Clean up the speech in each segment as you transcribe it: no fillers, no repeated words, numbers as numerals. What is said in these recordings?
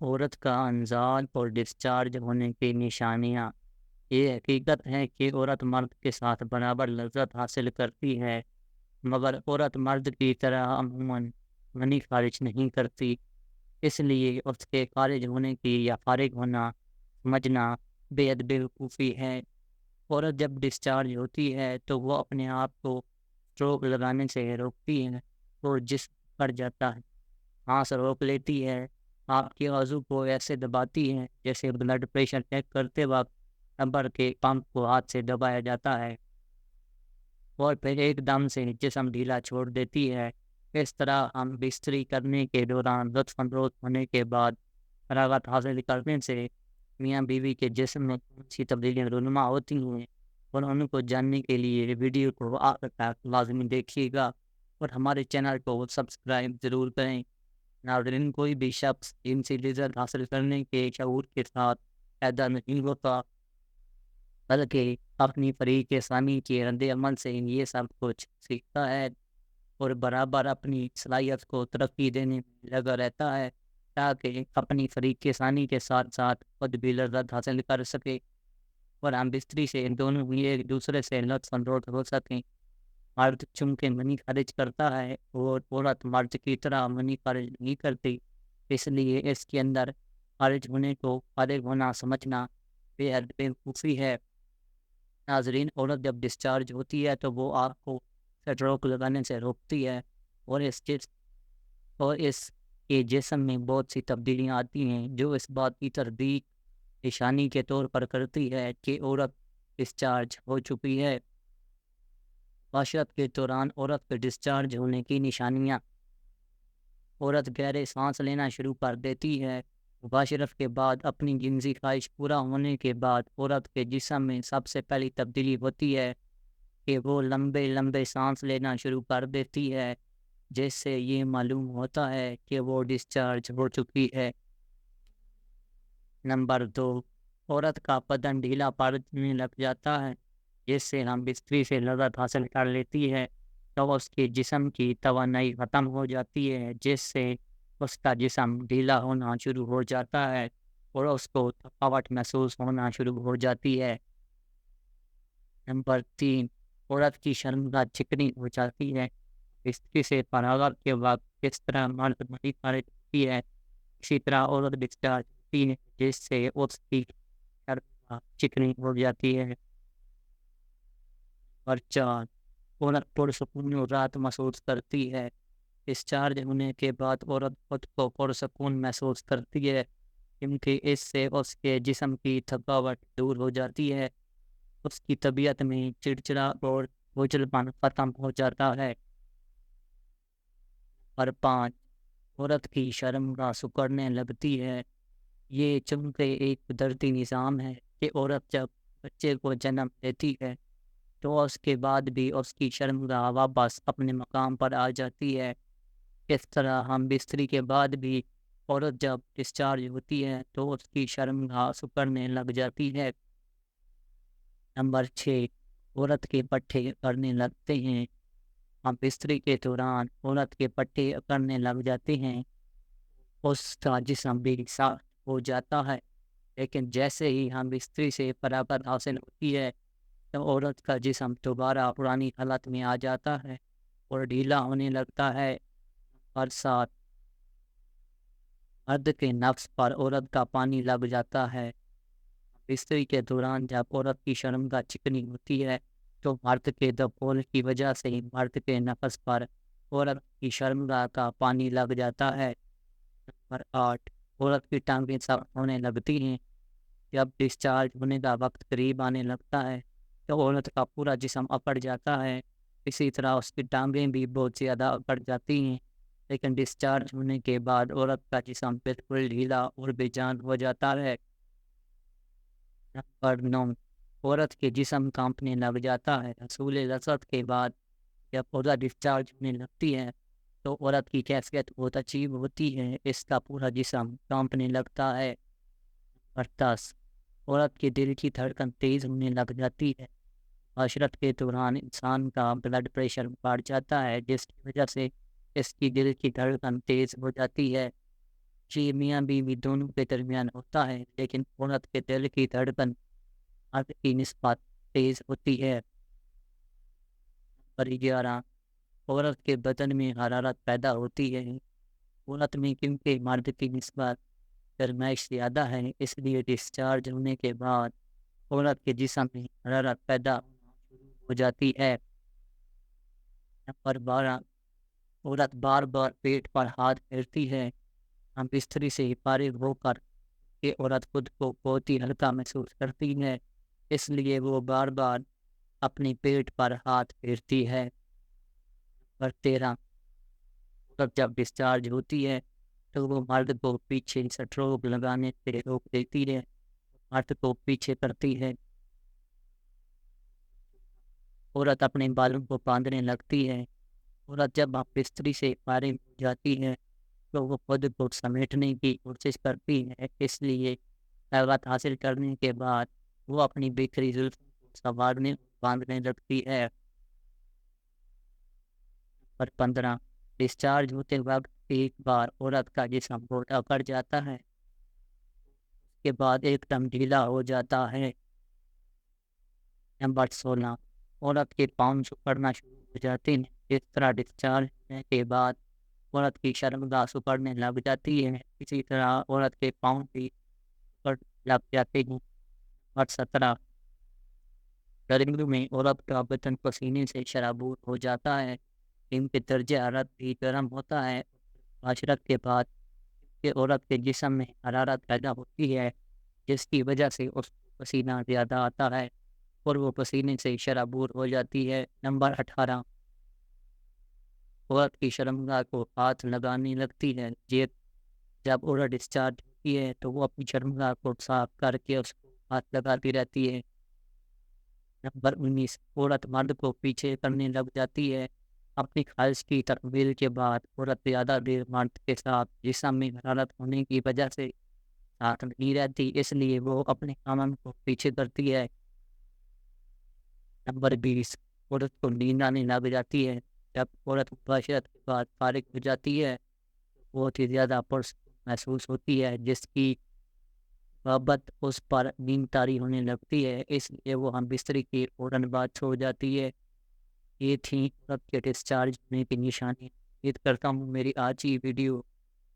عورت کا انزال اور ڈسچارج ہونے کی نشانیاں۔ یہ حقیقت ہے کہ عورت مرد کے ساتھ برابر لذت حاصل کرتی ہے، مگر عورت مرد کی طرح عموماً منی خارج نہیں کرتی۔ اس لیے اس کے خارج ہونے کی یا فارغ ہونا سمجھنا بے حد بیوقوفی ہے۔ عورت جب ڈسچارج ہوتی ہے تو وہ اپنے آپ کو اسٹروک لگانے سے روکتی ہے اور جسم پڑ جاتا ہے، سانس روک لیتی ہے، آپ کے عضو کو ایسے دباتی ہے جیسے بلڈ پریشر چیک کرتے وقت ربر کے پمپ کو ہاتھ سے دبایا جاتا ہے، اور پھر ایک دم سے جسم ڈھیلا چھوڑ دیتی ہے۔ اس طرح ہم بستری کرنے کے دوران لطف اندوز ہونے کے بعد فراغت حاصل کرنے سے میاں بیوی کے جسم میں کون سی تبدیلیاں رونما ہوتی ہیں اور ان کو جاننے کے لیے ویڈیو کو آخر تک لازمی دیکھیے گا اور ہمارے چینل کو سبسکرائب ضرور کریں۔ ناظرین، کوئی بھی شخص جنسی لذت حاصل کرنے کے شعور کے ساتھ پیدا نہیں ہوتا، بلکہ اپنی فریق ثانی کے رد عمل سے یہ سب کچھ سیکھتا ہے اور برابر اپنی صلاحیت کو ترقی دینے میں لگا رہتا ہے تاکہ اپنی فریق ثانی کے ساتھ ساتھ خود بھی لذت حاصل کر سکے اور ہم بستری سے دونوں ہی ایک دوسرے سے لطف اندوز ہو سکیں۔ مرد چونکہ منی خارج کرتا ہے اور عورت مرد کی طرح منی خارج نہیں کرتی، اس لیے اس کے اندر خارج ہونے کو فارغ ہونا سمجھنا بے حد بیوقوفی ہے۔ ناظرین، عورت جب ڈسچارج ہوتی ہے تو وہ آپ کو اسٹروک لگانے سے روکتی ہے اور اس کے جسم میں بہت سی تبدیلیاں آتی ہیں جو اس بات کی تصدیق نشانی کے طور پر کرتی ہے کہ عورت ڈسچارج ہو چکی ہے۔ معاشرت کے دوران عورت کے ڈسچارج ہونے کی نشانیاں: عورت گہرے سانس لینا شروع کر دیتی ہے۔ مباشرت کے بعد اپنی جنسی خواہش پورا ہونے کے بعد عورت کے جسم میں سب سے پہلی تبدیلی ہوتی ہے کہ وہ لمبے لمبے سانس لینا شروع کر دیتی ہے، جس سے یہ معلوم ہوتا ہے کہ وہ ڈسچارج ہو چکی ہے۔ نمبر 2، عورت کا بدن ڈھیلا پڑنے لگ جاتا ہے، جس سے ہم بستری سے لذت حاصل کر لیتی ہے تو اس کے جسم کی توانائی ختم ہو جاتی ہے، جس سے اس کا جسم ڈھیلا ہونا شروع ہو جاتا ہے اور اس کو تھکاوٹ محسوس ہونا شروع ہو جاتی ہے۔ نمبر 3، عورت کی شرمگاہ چکنی ہو جاتی ہے۔ بستری سے فراغت کے وقت کس طرح مرد منی خارج ہوتی ہے، اسی طرح عورت ڈسچارج ہوتی ہے، جس سے اس کی شرمگاہ چکنی ہو جاتی ہے۔ اور 4، عورت پرسکون و راحت محسوس کرتی ہے۔ ڈسچارج ہونے کے بعد عورت خود کو پرسکون محسوس کرتی ہے کیونکہ اس سے اس کے جسم کی تھکاوٹ دور ہو جاتی ہے، اس کی طبیعت میں چڑچڑا اور بوجھل پن ختم ہو جاتا ہے۔ اور 5، عورت کی شرمگاہ سکڑنے لگتی ہے۔ یہ چونکہ ایک قدرتی نظام ہے کہ عورت جب بچے کو جنم دیتی ہے تو اس کے بعد بھی اس کی شرمگاہ واپس اپنے مقام پر آ جاتی ہے۔ اس طرح ہم بستری کے بعد بھی عورت جب ڈسچارج ہوتی ہے تو اس کی شرمگاہ سکڑنے لگ جاتی ہے۔ نمبر 6، عورت کے پٹھے اکڑنے لگتے ہیں۔ ہم بستری کے دوران عورت کے پٹھے اکڑنے لگ جاتے ہیں، اس کا جسم بھی صاف ہو جاتا ہے، لیکن جیسے ہی ہم بستری سے فراغت حاصل ہوتی ہے تو عورت کا جسم دوبارہ پرانی حالت میں آ جاتا ہے اور ڈھیلا ہونے لگتا ہے۔ اور 7، مرد کے نفس پر عورت کا پانی لگ جاتا ہے۔ بستری کے دوران جب عورت کی شرمگاہ چکنی ہوتی ہے تو مرد کے دخول کی وجہ سے مرد کے نفس پر عورت کی شرمگاہ کا پانی لگ جاتا ہے۔ نمبر 8، عورت کی ٹانگیں سخت ہونے لگتی ہیں۔ جب ڈسچارج ہونے کا وقت قریب آنے لگتا ہے تو عورت کا پورا جسم اکڑ جاتا ہے، اسی طرح اس کی ٹانگیں بھی بہت زیادہ اکڑ جاتی ہیں، لیکن ڈسچارج ہونے کے بعد عورت کا جسم بالکل ڈھیلا اور بے جان ہو جاتا ہے۔ نمبر 9، عورت کے جسم کانپنے لگ جاتا ہے۔ حصول لذت کے بعد جب عورت ڈسچارج ہونے لگتی ہے تو عورت کی کیفیت بہت عجیب ہوتی ہے، اس کا پورا جسم کانپنے لگتا ہے۔ نمبر 10، عورت کے دل کی دھڑکن تیز ہونے لگ جاتی ہے۔ معاشرت کے دوران انسان کا بلڈ پریشر بڑھ جاتا ہے، جس کی وجہ سے اس کی دل کی دھڑکن تیز ہو جاتی ہے۔ یہ میاں بیوی دونوں کے درمیان ہوتا ہے، لیکن عورت کے دل کی دھڑکن مرد کی نسبت تیز ہوتی ہے۔ نمبر 11، عورت کے بدن میں حرارت پیدا ہوتی ہے۔ عورت میں کیونکہ مرد کی نسبت گرمائش زیادہ ہے، اس لیے ڈسچارج ہونے کے بعد عورت کے جسم میں حرارت پیدا ہونا شروع ہو جاتی ہے۔ نمبر 12، عورت بار بار پیٹ پر ہاتھ پھیرتی ہے۔ ہم بستری سے فارغ ہو کر یہ عورت خود کو بہت ہی ہلکا محسوس کرتی ہے، اس لیے وہ بار بار اپنے پیٹ پر ہاتھ پھیرتی ہے۔ نمبر 13، عورت جب ڈسچارج ہوتی ہے تو وہ مرد کو پیچھے سٹروک لگانے سے روک دیتی ہے، مرد کو پیچھے کرتی ہے۔ عورت اپنے بالوں کو باندھنے لگتی ہے۔ عورت جب بستری سے فارغ ہو جاتی ہے تو وہ خود کو سمیٹنے کی کوشش کرتی ہے، اس لیے طاقت حاصل کرنے کے بعد وہ اپنی بکھری زلفوں کو سنوارنے باندھنے لگتی ہے۔ نمبر 15، ڈسچارج ہوتے وقت ایک بار عورت کا جسم بہت اکڑ جاتا ہے، اس کے بعد ایک دم ڈھیلا ہو جاتا ہے۔ نمبر 16، عورت کے پاؤں سکڑنا شروع ہو جاتے ہیں۔ اس طرح ڈسچارج ہونے کے بعد عورت کی شرمگاہ سکڑنے لگ جاتی ہے، اسی طرح عورت کے پاؤں بھی سکڑنے لگ جاتے ہیں۔ نمبر 17، گرمیوں میں عورت کا بدن پسینے سے شرابور ہو جاتا ہے، ان کے درجہ حرارت بھی گرم ہوتا ہے۔ معاشرت کے بعد کہ عورت کے جسم میں حرارت پیدا ہوتی ہے، جس کی وجہ سے اس کو پسینہ زیادہ آتا ہے اور وہ پسینے سے شرابور ہو جاتی ہے۔ نمبر 18، عورت کی شرمگاہ کو ہاتھ لگانے لگتی ہے۔ جب عورت ڈسچارج ہوتی ہے تو وہ اپنی شرمگاہ کو صاف کر کے اس کو ہاتھ لگاتی رہتی ہے۔ نمبر 19، عورت مرد کو پیچھے کرنے لگ جاتی ہے۔ اپنی خواہش کی تکمیل کے بعد عورت زیادہ دیر مرد کے ساتھ جسم میں حرارت ہونے کی وجہ سے ساتھ نہیں رہتی، اس لیے وہ اپنے خامن کو پیچھے کرتی ہے۔ نمبر 20، عورت کو نیند آنے لگ جاتی ہے۔ جب عورت مباشرت کے بعد فارغ ہو جاتی ہے بہت ہی زیادہ پرسکون محسوس ہوتی ہے، جس کی بابت اس پر نیند طاری ہونے لگتی ہے، اس لیے وہ ہم بستری کی فوراً بعد سو جاتی ہے۔ یہ تھیں عورت کے ڈسچارج ہونے کی نشانی۔ امید کرتا ہوں میری آج کی ویڈیو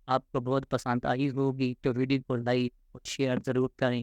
آپ کو بہت پسند آئی ہوگی، تو ویڈیو کو لائک اور شیئر ضرور کریں۔